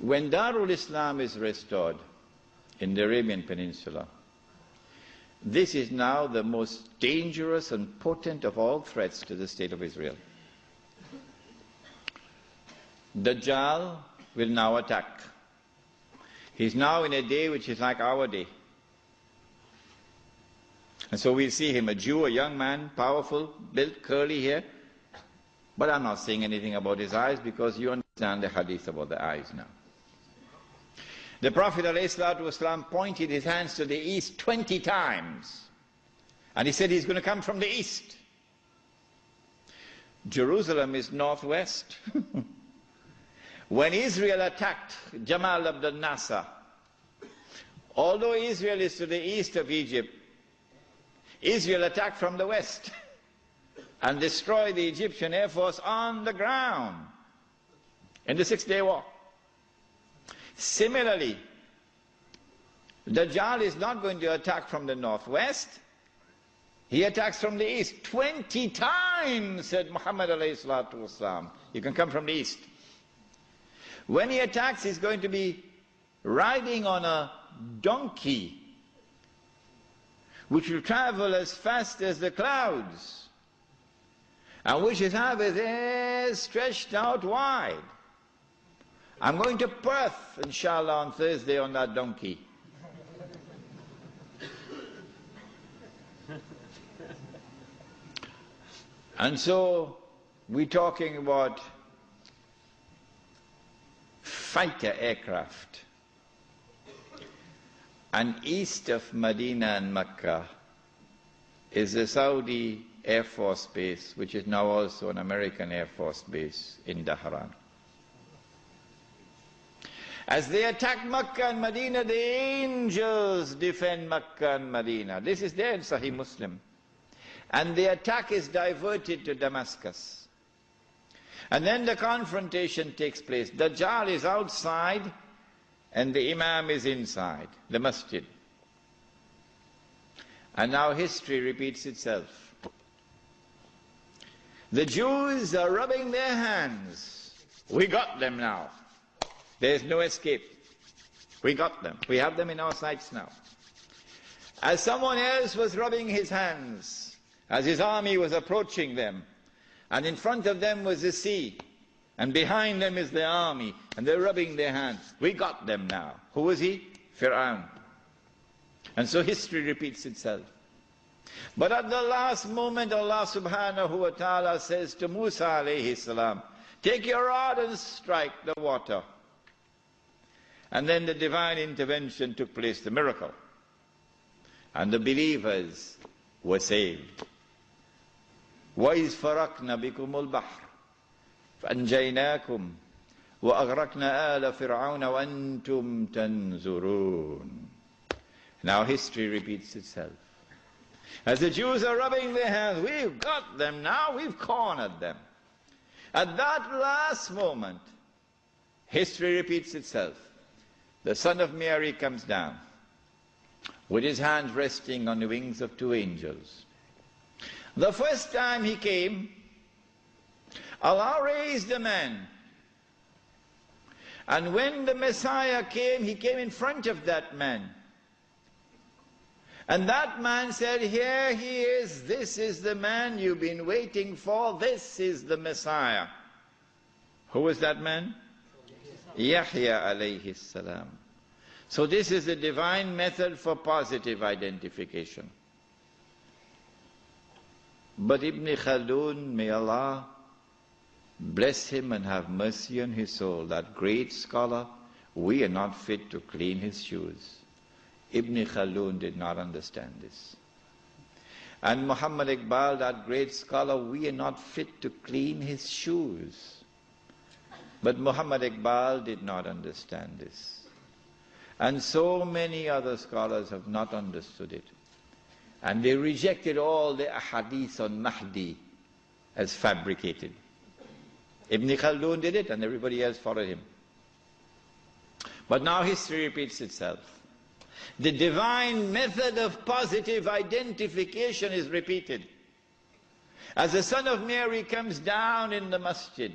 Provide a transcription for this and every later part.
When Darul Islam is restored in the Arabian Peninsula, this is now the most dangerous and potent of all threats to the state of Israel. Dajjal will now attack. He's now in a day which is like our day. And so we'll see him, a Jew, a young man, powerful, built, curly hair. But I'm not saying anything about his eyes because you understand the hadith about the eyes now. The Prophet ﷺ pointed his hands to the east 20 times. And he said he's going to come from the east. Jerusalem is northwest. When Israel attacked Jamal Abdel Nasser, although Israel is to the east of Egypt, Israel attacked from the west and destroyed the Egyptian Air Force on the ground in the Six-Day War. Similarly, Dajjal is not going to attack from the northwest. He attacks from the east. 20 times, said Muhammad alayhi salatu wasalam. You can come from the east. When he attacks, he's going to be riding on a donkey, which will travel as fast as the clouds, and which is have his ears stretched out wide. I'm going to Perth, inshallah, on Thursday on that donkey. And so we're talking about fighter aircraft. And east of Medina and Mecca is the Saudi Air Force Base, which is now also an American Air Force Base in Dhahran. As they attack Mecca and Medina, the angels defend Mecca and Medina. This is there in Sahih Muslim. And the attack is diverted to Damascus. And then the confrontation takes place. Dajjal is outside and the Imam is inside the masjid. And now history repeats itself. The Jews are rubbing their hands. We got them now. There's no escape. We got them. We have them in our sights now. As someone else was rubbing his hands, as his army was approaching them, and in front of them was the sea, and behind them is the army, and they're rubbing their hands. We got them now. Who was he? Fir'aun. And so history repeats itself. But at the last moment, Allah subhanahu wa ta'ala says to Musa alayhi salam, take your rod and strike the water. And then the divine intervention took place, the miracle. And the believers were saved. وَإِذْ فَرَقْنَا بِكُمُ الْبَحْرَ فَأَنْجَيْنَاكُمْ وَأَغْرَقْنَا آلَ فِرْعَوْنَ وَأَنْتُمْ تَنْظُرُونَ. Now history repeats itself. As the Jews are rubbing their hands, we've got them now, we've cornered them. At that last moment, history repeats itself. The Son of Mary comes down with his hands resting on the wings of two angels. The first time he came, Allah raised a man. And when the Messiah came, he came in front of that man. And that man said, here he is, this is the man you've been waiting for, this is the Messiah. Who was that man? Yahya alayhi salam. So this is the divine method for positive identification. But Ibn Khaldun, may Allah bless him and have mercy on his soul, that great scholar, we are not fit to clean his shoes. Ibn Khaldun did not understand this. And Muhammad Iqbal, that great scholar, we are not fit to clean his shoes. But Muhammad Iqbal did not understand this. And so many other scholars have not understood it. And they rejected all the ahadith on Mahdi as fabricated. Ibn Khaldun did it and everybody else followed him. But now history repeats itself. The divine method of positive identification is repeated. As the Son of Mary comes down in the masjid,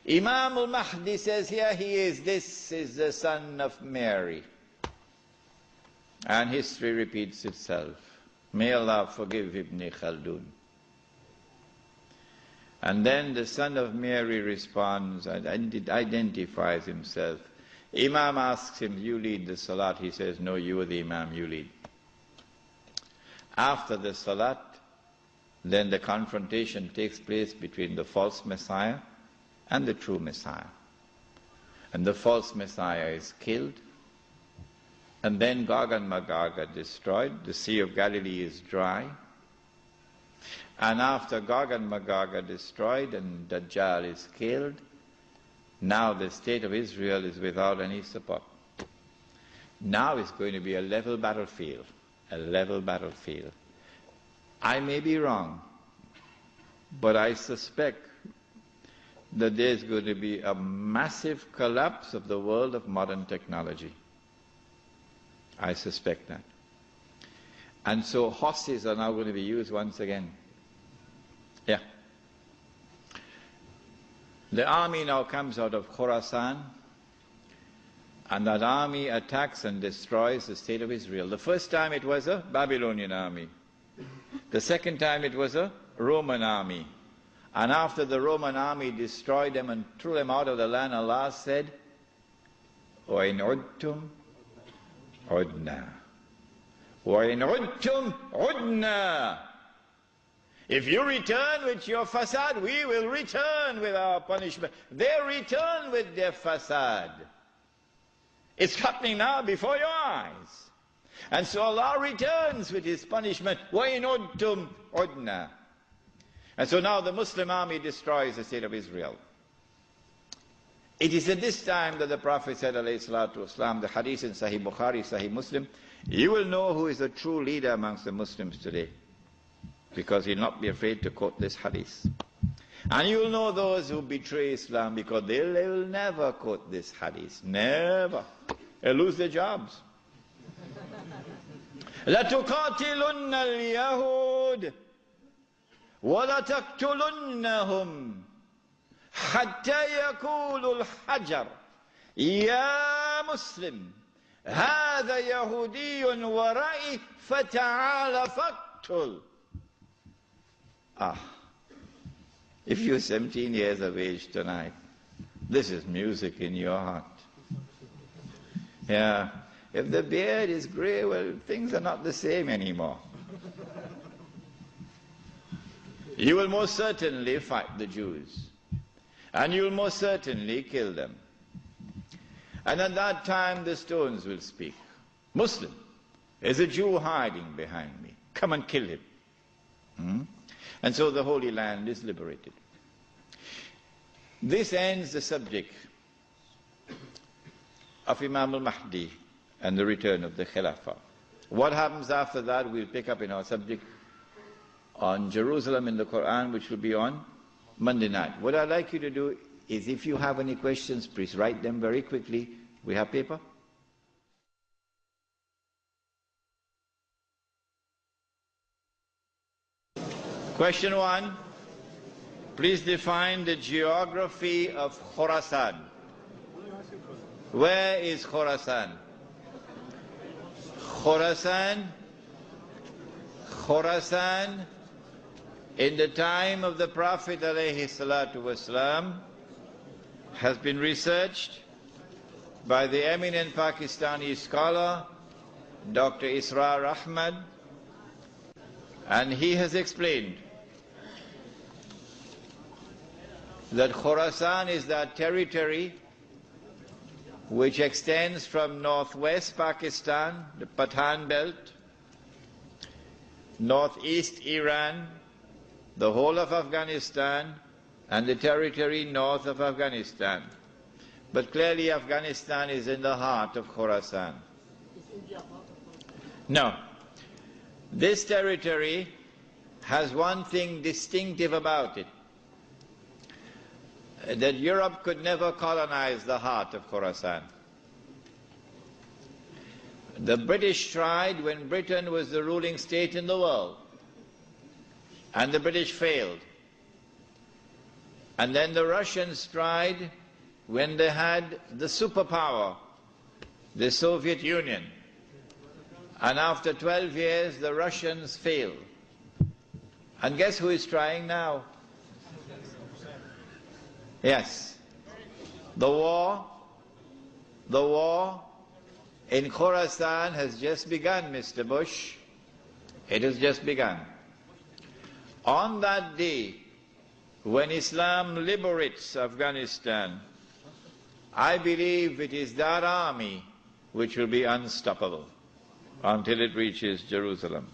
Imam al-Mahdi says, here he is, this is the son of Mary. And history repeats itself. May Allah forgive Ibn Khaldun. And then the son of Mary responds and identifies himself. Imam asks him, you lead the salat. He says, no, you are the Imam, you lead. After the salat, then the confrontation takes place between the false Messiah and the true Messiah. And the false Messiah is killed. And then Gog and Magog are destroyed. The Sea of Galilee is dry. And after Gog and Magog are destroyed and Dajjal is killed, now the state of Israel is without any support. Now it's going to be a level battlefield. A level battlefield. I may be wrong, but I suspect that there's going to be a massive collapse of the world of modern technology. I suspect that. And so horses are now going to be used once again. Yeah. The army now comes out of Khorasan, and that army attacks and destroys the state of Israel. The first time it was a Babylonian army. The second time it was a Roman army. And after the Roman army destroyed them and threw them out of the land, Allah said, وَإِنْ عُدْتُمْ عُدْنَا وَإِنْ عُدْتُمْ عُدْنَا. If you return with your fasad, we will return with our punishment. They return with their fasad. It's happening now before your eyes. And so Allah returns with His punishment. وَإِنْ عُدْتُمْ عُدْنَا. And so now the Muslim army destroys the state of Israel. It is at this time that the Prophet said, alayhi salatu wasalam, the hadith in Sahih Bukhari, Sahih Muslim, you will know who is the true leader amongst the Muslims today. Because he'll not be afraid to quote this hadith. And you will know those who betray Islam because they will never quote this hadith. Never. They'll lose their jobs. لَتُقَاتِلُنَّ الْيَهُودِ وَلَتَقْتُلُنَّهُمْ حَتَّى يَقُولُ الْحَجَرُ يَا مُسْلِمْ هَذَا يَهُودِيٌّ وَرَائِي فَتَعَالَ فَاقْتُلْ. If you're 17 years of age tonight, this is music in your heart. Yeah. If the beard is grey, well, things are not the same anymore. You will most certainly fight the Jews. And you will most certainly kill them. And at that time the stones will speak. Muslim, there's a Jew hiding behind me. Come and kill him. And so the Holy Land is liberated. This ends the subject of Imam al-Mahdi and the return of the Khilafah. What happens after that we'll pick up in our subject on Jerusalem in the Quran, which will be on Monday night. What I'd like you to do is, if you have any questions, please write them very quickly. We have paper? Question 1. Please define the geography of Khorasan. Where is Khorasan? Khorasan, in the time of the Prophet ﷺ, has been researched by the eminent Pakistani scholar, Dr. Israr Ahmad, and he has explained that Khorasan is that territory which extends from northwest Pakistan, the Pathan belt, northeast Iran, the whole of Afghanistan, and the territory north of Afghanistan. But clearly Afghanistan is in the heart of Khorasan. No. This territory has one thing distinctive about it, that Europe could never colonize the heart of Khorasan. The British tried when Britain was the ruling state in the world, and the British failed. And then the Russians tried when they had the superpower, the Soviet Union. And after 12 years, the Russians failed. And guess who is trying now? Yes. The war in Khorasan has just begun, Mr. Bush. It has just begun. On that day, when Islam liberates Afghanistan, I believe it is that army which will be unstoppable until it reaches Jerusalem.